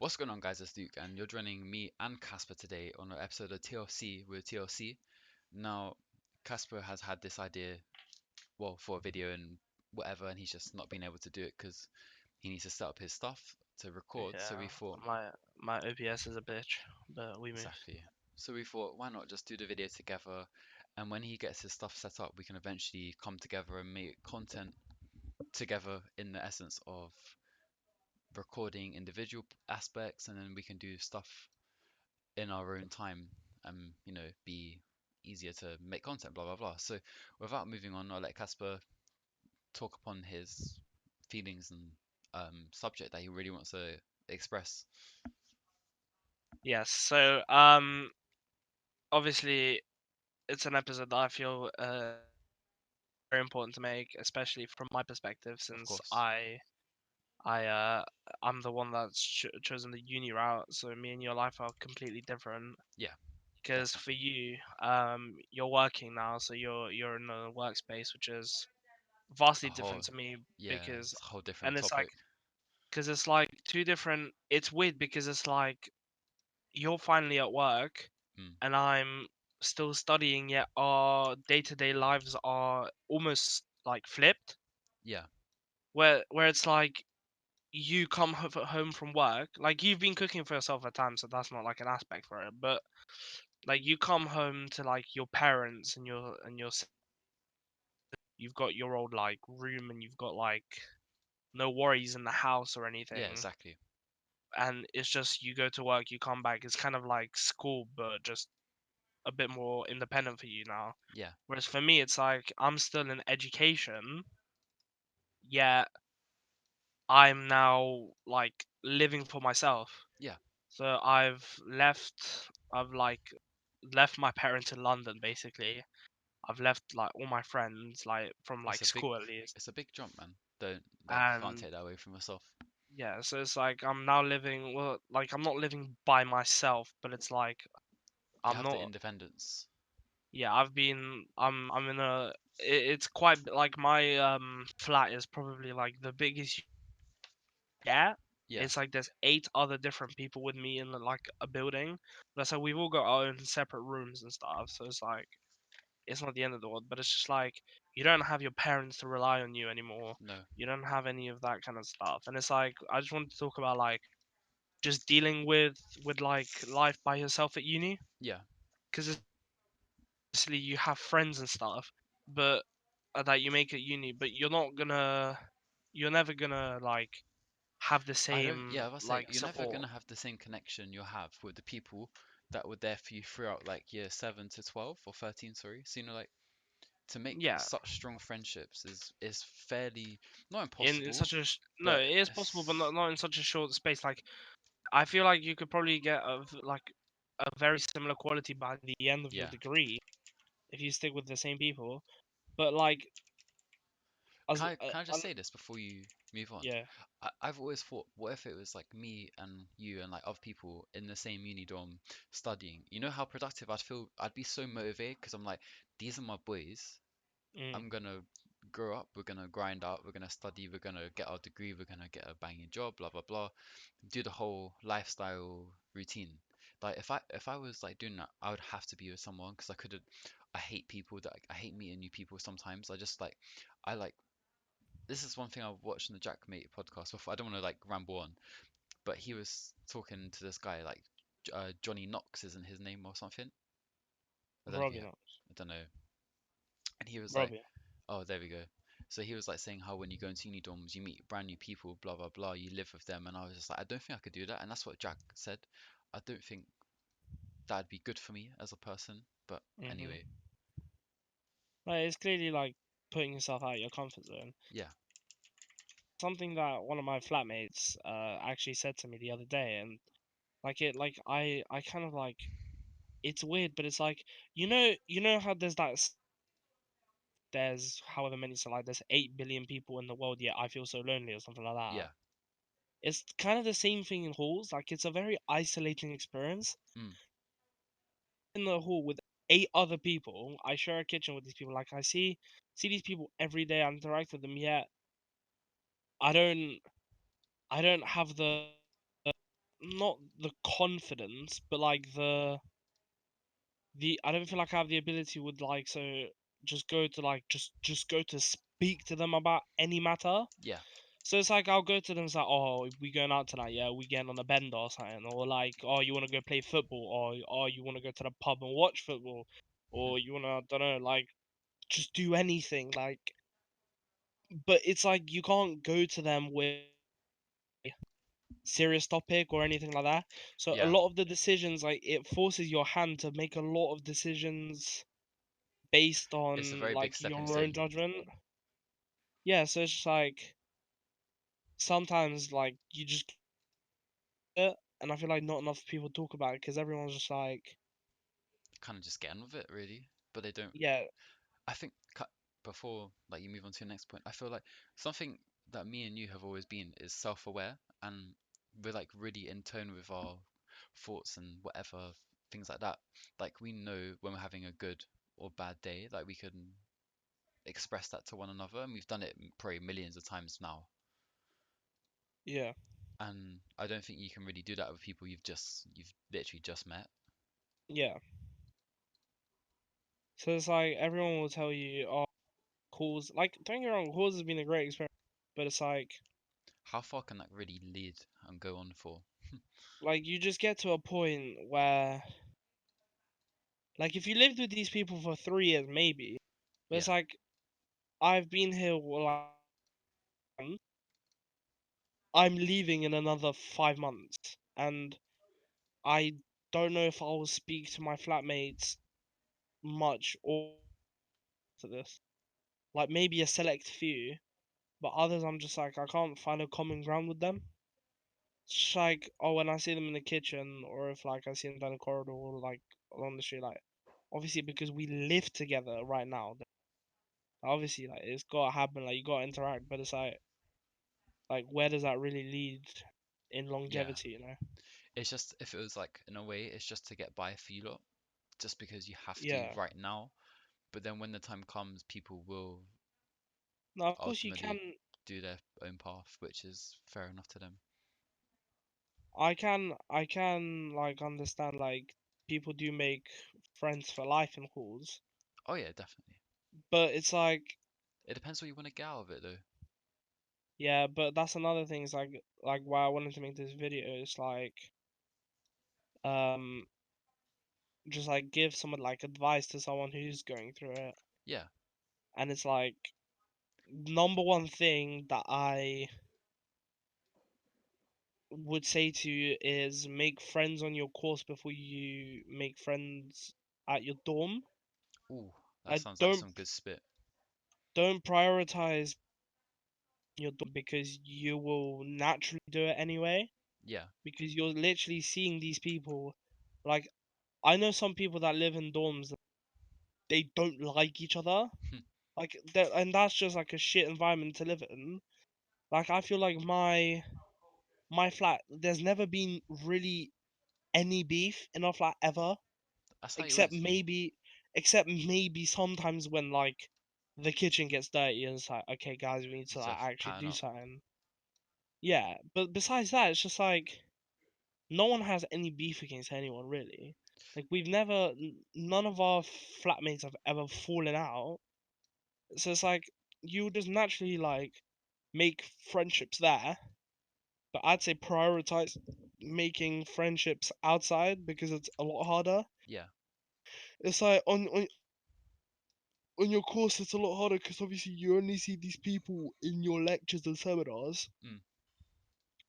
What's going on, guys? It's Luke, and you're joining me and Casper today on an episode of TLC with TLC. Now, Casper has had this idea, well, for a video and whatever, and he's just not been able to do it because he needs to set up his stuff to record. So Yeah, we thought, my OPS is a bitch, but we move. exactly. So we thought, why not just do the video together? And when he gets his stuff set up, we can eventually come together and make content together in the essence of recording individual aspects, and then we can do stuff in our own time and be easier to make content, blah blah blah. So without moving on, I'll let Casper talk upon his feelings and subject that he really wants to express. Yes, so obviously it's an episode that I feel very important to make, especially from my perspective, Of since course. I I'm the one that's chosen the uni route, so me and your life are completely different. Yeah, Because definitely. for you, you're working now, so you're in a workspace which is A vastly whole, different to me yeah, because, it's a whole different and it's like, topic. because it's like two different. It's weird because it's like you're finally at work Mm, and I'm still studying, yet our day-to-day lives are almost like flipped. yeah, Where it's like you come home from work, like you've been cooking for yourself at times, so that's not like an aspect for it. But like you come home to like your parents and you've got your old like room and you've got like no worries in the house or yeah, anything. exactly. And it's just you go to work, you come back. It's kind of like school, but just a bit more independent for you now. Yeah, Whereas for me, it's like I'm still in education, yet I'm now like living for myself. yeah. So I've like left my parents in London basically. I've left like all my friends like from It's like a big, school at least. it's a big jump, man. Don't like you can't And take that away from yourself. yeah, so it's like I'm now living, well, like I'm not living by myself, but it's like You I'm have the not. independence. Yeah, I'm in a. It's quite like my flat is probably like the biggest you get. Yeah, It's like there's 8 other different people with me in like a building. But so we've all got our own separate rooms and stuff. So it's like it's not the end of the world, but it's just like you don't have your parents to rely on you anymore. no, You don't have any of that kind of stuff. And it's like I just wanted to talk about like just dealing with like life by yourself at uni, yeah. because obviously you have friends and stuff, but that you make at uni, but you're never gonna like have the I don't, same yeah, I was say like you're never support. gonna have the same connection you have with the people that were there for you throughout like year 7 to 12 or 13, sorry. So like to make Yeah, such strong friendships is fairly not in impossible, such a no, but it is possible, but not in such a short space. Like I feel like you could probably get like a very similar quality by the end of your yeah. degree if you stick with the same people. But like as Can I just say this before you move on? yeah, I've always thought, what if it was like me and you and like other people in the same uni dorm studying? You know how productive I'd feel? I'd be so motivated because I'm like, these are my boys. mm, I'm gonna grow up, we're gonna grind out, we're gonna study, we're gonna get our degree, we're gonna get a banging job, blah blah blah. Do the whole lifestyle routine. Like if I was like doing that, I would have to be with someone because I couldn't. I hate people that I hate meeting new people sometimes. I like this is one thing I've watched in the Jack Mate podcast before. I don't want to like ramble on, but he was talking to this guy like Johnny Knox isn't his name or something. I don't know if you, Robbie not I don't know. And he was like, Robbie. oh, there we go. So he was like saying how when you go into uni dorms, you meet brand new people, blah blah blah. You live with them, and I was just like, I don't think I could do that. And that's what Jack said. I don't think that'd be good for me as a person. But Hmm. anyway, Like it's clearly like putting yourself out of your comfort zone. yeah, Something that one of my flatmates actually said to me the other day, and like I kind of like it's weird, but it's like you know how there's however many, so like there's 8 billion people in the world, yet I feel so lonely or something like that. yeah, It's kind of the same thing in halls. Like it's a very isolating experience. mm, In the hall with 8 other people, I share a kitchen with these people. Like I see these people every day. I interact with them, yet I don't I don't have the not the confidence, but like the I don't feel like I have the ability with like so just go to like just go to speak to them about any matter. Yeah. So it's like I'll go to them and say, "Oh, we going out tonight? Yeah, we getting on a bender or something." Or like, "Oh, you want to go play football?" Or "Oh, you want to go to the pub and watch football?" Mhm. Or you want to, I don't know, like just do anything. Like, but it's like you can't go to them with serious topic or anything like that. So a Yeah. lot of the decisions, like it forces your hand to make a lot of decisions based It's a on very big like stepping your own stone. judgment. Yeah, so it's just like sometimes like you just get it, and I feel like not enough people talk about it because everyone's just like, Kind of just get on with it, really. But they don't. yeah, I think before like you move on to your next point, I feel like something that me and you have always been is self-aware, and we're like really in tone with our thoughts and whatever things like that. Like we know when we're having a good or bad day, like we can express that to one another, and we've done it probably millions of times now. yeah, And I don't think you can really do that with people you've literally just met. yeah. So it's like everyone will tell you, oh, calls. Like, don't get me wrong, calls has been a great experience, but it's How far can that really lead and go on for? like you just get to a point where, like, if you lived with these people for 3 years, maybe, but it's Yeah, like I've been here, like, I'm leaving in another 5 months, and I don't know if I'll speak to my flatmates much or to this. Like maybe a select few, but others I'm just like I can't find a common ground with them. It's just like oh when I see them in the kitchen or if like I see them down the corridor or like along the street, like obviously because we live together right now, obviously like it's gotta happen, like you gotta interact, but it's like where does that really lead in yeah. longevity, you know? It's just if it was like in a way, it's just to get by for you lot, just because you have to Yeah. right now. But then when the time comes, people will No, of course you ultimately can. do their own path, which is fair enough to them. I can like understand like people do make friends for life in halls, Oh yeah, definitely. but it's like It depends what you want to get out of it though. yeah, but that's another thing. Is like why I wanted to make this video. It's like um just like give someone like advice to someone who's going through it, Yeah, and it's like number one thing that I would say to you is make friends on your course before you make friends at your dorm. ooh, that I sounds like don't some good spit. don't prioritize your dorm because you will naturally do it anyway Yeah. because you're literally seeing these people. Like I know some people that live in dorms that they don't like each other, like and that's just like a shit environment to live in. Like I feel like my flat, there's never been really any beef in our flat ever, That's how you want except it to be. maybe except maybe sometimes when like the kitchen gets dirty and it's like okay guys we need to So like actually pattern do up. something. Yeah, but besides that, it's just like no one has any beef against anyone really. Like we've never, none of our flatmates have ever fallen out. So it's like you just naturally like make friendships there, but I'd say prioritize making friendships outside because it's a lot harder. Yeah. It's like on your course, it's a lot harder because obviously you only see these people in your lectures and seminars. Mm.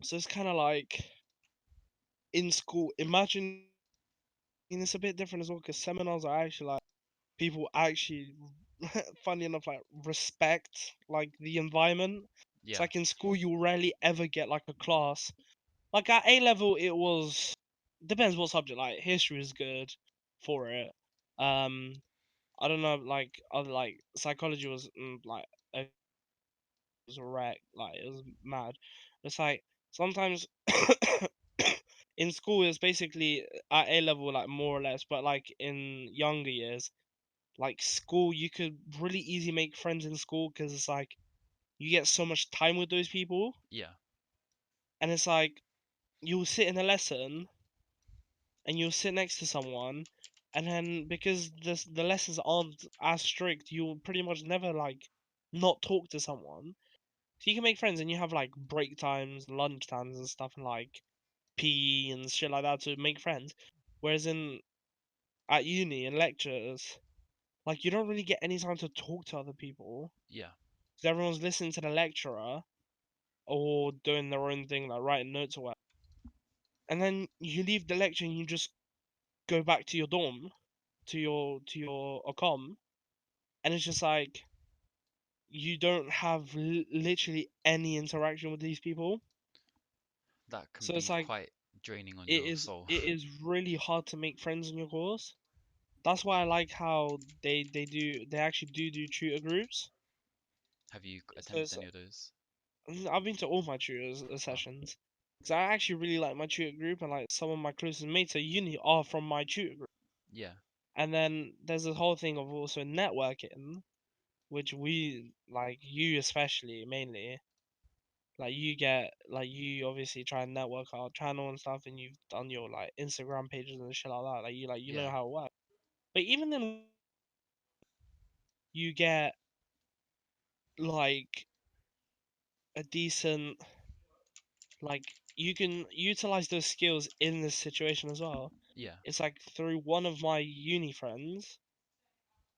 So it's kind of like in school. Imagine it's a bit different as well because seminars are actually like people actually, funny enough, like respect like the environment. It's Yeah. like in school you rarely ever get like a class. Like at A level, it was depends what subject. Like history is good for it. Um, I don't know, like other like psychology was like it was a wreck. Like it was mad. It's like sometimes in school it's basically at A level like more or less, but like in younger years like school you could really easy make friends in school because it's like you get so much time with those people Yeah. and it's like you'll sit in a lesson and you'll sit next to someone, and then because the lessons aren't as strict, you'll pretty much never like not talk to someone. So you can make friends, and you have like break times, lunch times, and stuff, and like PE and shit like that to make friends. Whereas in at uni and lectures, like you don't really get any time to talk to other people Yeah, because everyone's listening to the lecturer or doing their own thing, like writing notes or whatever. And then you leave the lecture and you just go back to your dorm, to your accom, and it's just like you don't have literally any interaction with these people. that can So it's be like quite draining on it your is soul. it is really hard to make friends in your course. That's why I like how they actually do tutor groups. Have you So attended it's, any of those? I've been to all my tutors Oh, sessions because I actually really like my tutor group, and like some of my closest mates at uni are from my tutor group. yeah, And then there's this whole thing of also networking, which we like you especially mainly like you get like you obviously try and network our channel and stuff, and you've done your like Instagram pages and shit like that. Like you yeah, know how it works. But even then, you get like a decent like you can utilize those skills in this situation as well. yeah, It's like through one of my uni friends,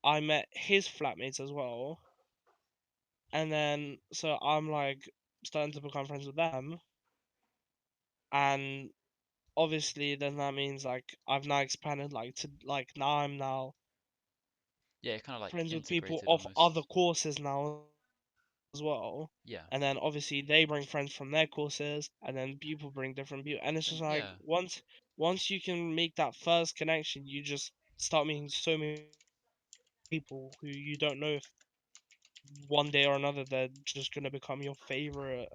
I met his flatmates as well, and then so I'm like starting to become friends with them, and obviously then that means like I've now expanded like to like now I'm now yeah. It kind of like friends with people integrated of other almost. courses now as well. Yeah, And then obviously they bring friends from their courses, and then people bring different people, and it's and just like yeah, once you can make that first connection, you just start meeting so many people who you don't know if one day or another they're just gonna become your favorite.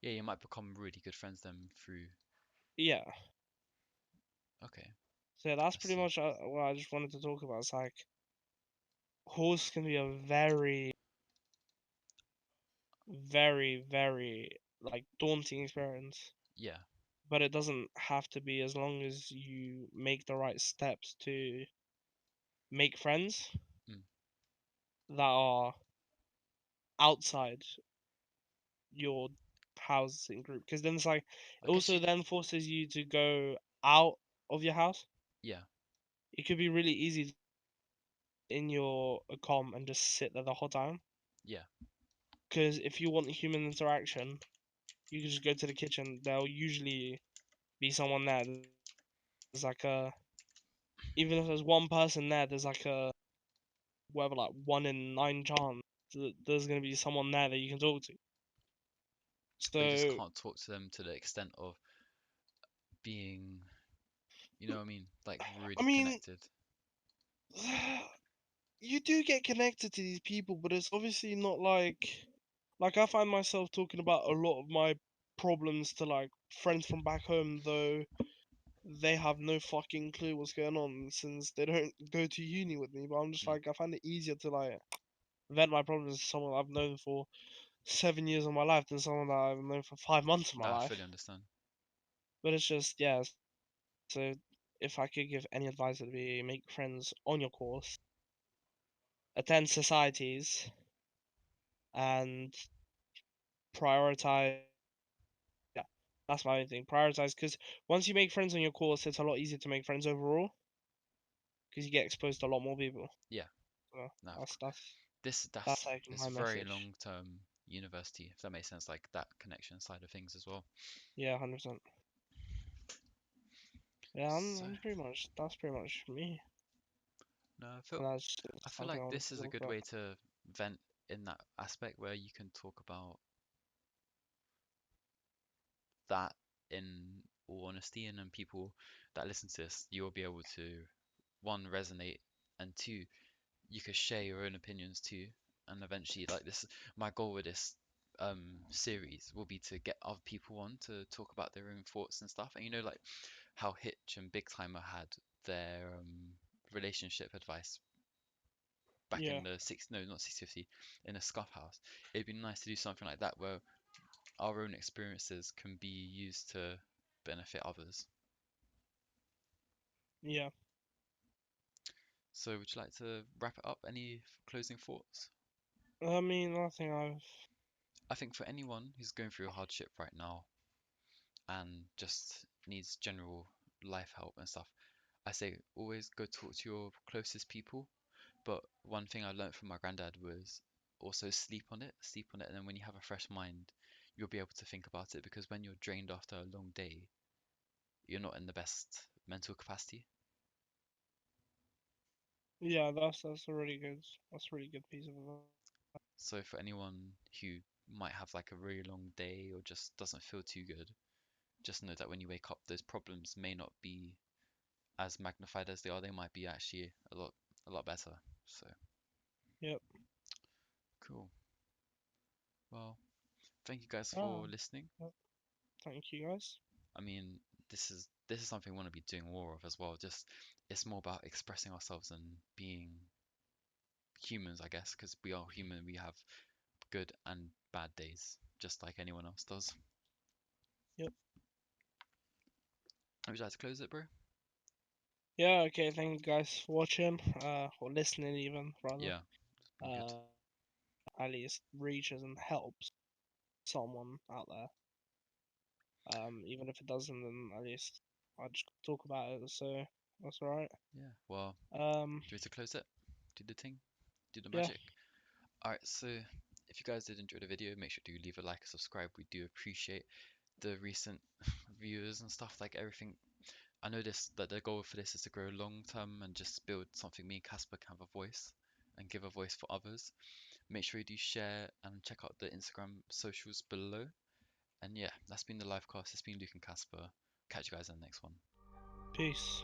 yeah. You might become really good friends then through. Yeah. Okay, So that's I pretty see. much what I just wanted to talk about. It's like horse can be a very, very like daunting experience, Yeah, but it doesn't have to be as long as you make the right steps to make friends mm. that are outside your housing group. Because then it's like I it guess also you. then forces you to go out of your house. Yeah, It could be really easy in your com and just sit there the whole time. yeah, Because if you want human interaction, you can just go to the kitchen. There'll usually be someone there. There's like a even if there's one person there, there's like a whatever like 1 in 9 chance that there's gonna be someone there that you can talk to. but you just So can't talk to them to the extent of being, you know what I mean, like I really mean, connected. you do get connected to these people, but it's obviously not like I find myself talking about a lot of my problems to like friends from back home, though they have no fucking clue what's going on since they don't go to uni with me. But I'm just Mm. like I find it easier to like vent my problems to someone I've known for 7 years of my life than someone that I've known for 5 months of my That I fully life. understand. But it's just yeah. So if I could give any advice, it'd be make friends on your course, attend societies, and prioritize. Yeah, that's my main thing. Prioritize because once you make friends on your course, it's a lot easier to make friends overall because you get exposed to a lot more people. Yeah, So no, this that's that's like it's my very message. long-term university, if that makes sense, like that connection side of things as well. Yeah, 100%. Yeah, So I'm pretty much that's pretty much me, no, and that's I feel something like I wanted this to is a talk good about. way to vent in that aspect where you can talk about that in all honesty, and then people that listen to this, you'll be able to one resonate, and two, you could share your own opinions too. And eventually, like this, my goal with this series will be to get other people on to talk about their own thoughts and stuff. And you know, like how Hitch and Big Timer had their relationship advice back Yeah, in the six, no, not 650, in a scuff house. It'd be nice to do something like that where our own experiences can be used to benefit others. Yeah. So would you like to wrap it up? Any closing thoughts? I mean, I think I've. I think for anyone who's going through a hardship right now and just needs general life help and stuff, I say always go talk to your closest people. But one thing I learned from my granddad was also sleep on it, and then when you have a fresh mind, you'll be able to think about it because when you're drained after a long day, you're not in the best mental capacity. Yeah, that's a really good. That's a really good piece of advice. So for anyone who might have like a really long day or just doesn't feel too good, just know that when you wake up, those problems may not be as magnified as they are. They might be actually a lot better. So Yep. cool. Well, thank you guys Ah. for listening. Yep. Thank you guys. I mean, this is something we want to be doing more of as well. Just it's more about expressing ourselves and being humans, I guess, because we are human. We have good and bad days, just like anyone else does. Yep. Would you like to close it, bro? Yeah. Okay. Thank you guys for watching. Or listening even rather. Yeah, it's been good. Uh, at least reaches and helps someone out there. Even if it doesn't, then at least I just talk about it. So that's alright. Yeah. Well, Um. do we have to close it? Do the thing? Do the Yeah. magic? Alright, so if you guys did enjoy the video, make sure to leave a like and subscribe. We do appreciate the recent viewers and stuff, like everything. I know that the goal for this is to grow long term and just build something me and Casper can have a voice and give a voice for others. Make sure you do share and check out the Instagram socials below. And yeah, that's been the live cast. It's been Luke and Casper. Catch you guys in the next one. Peace.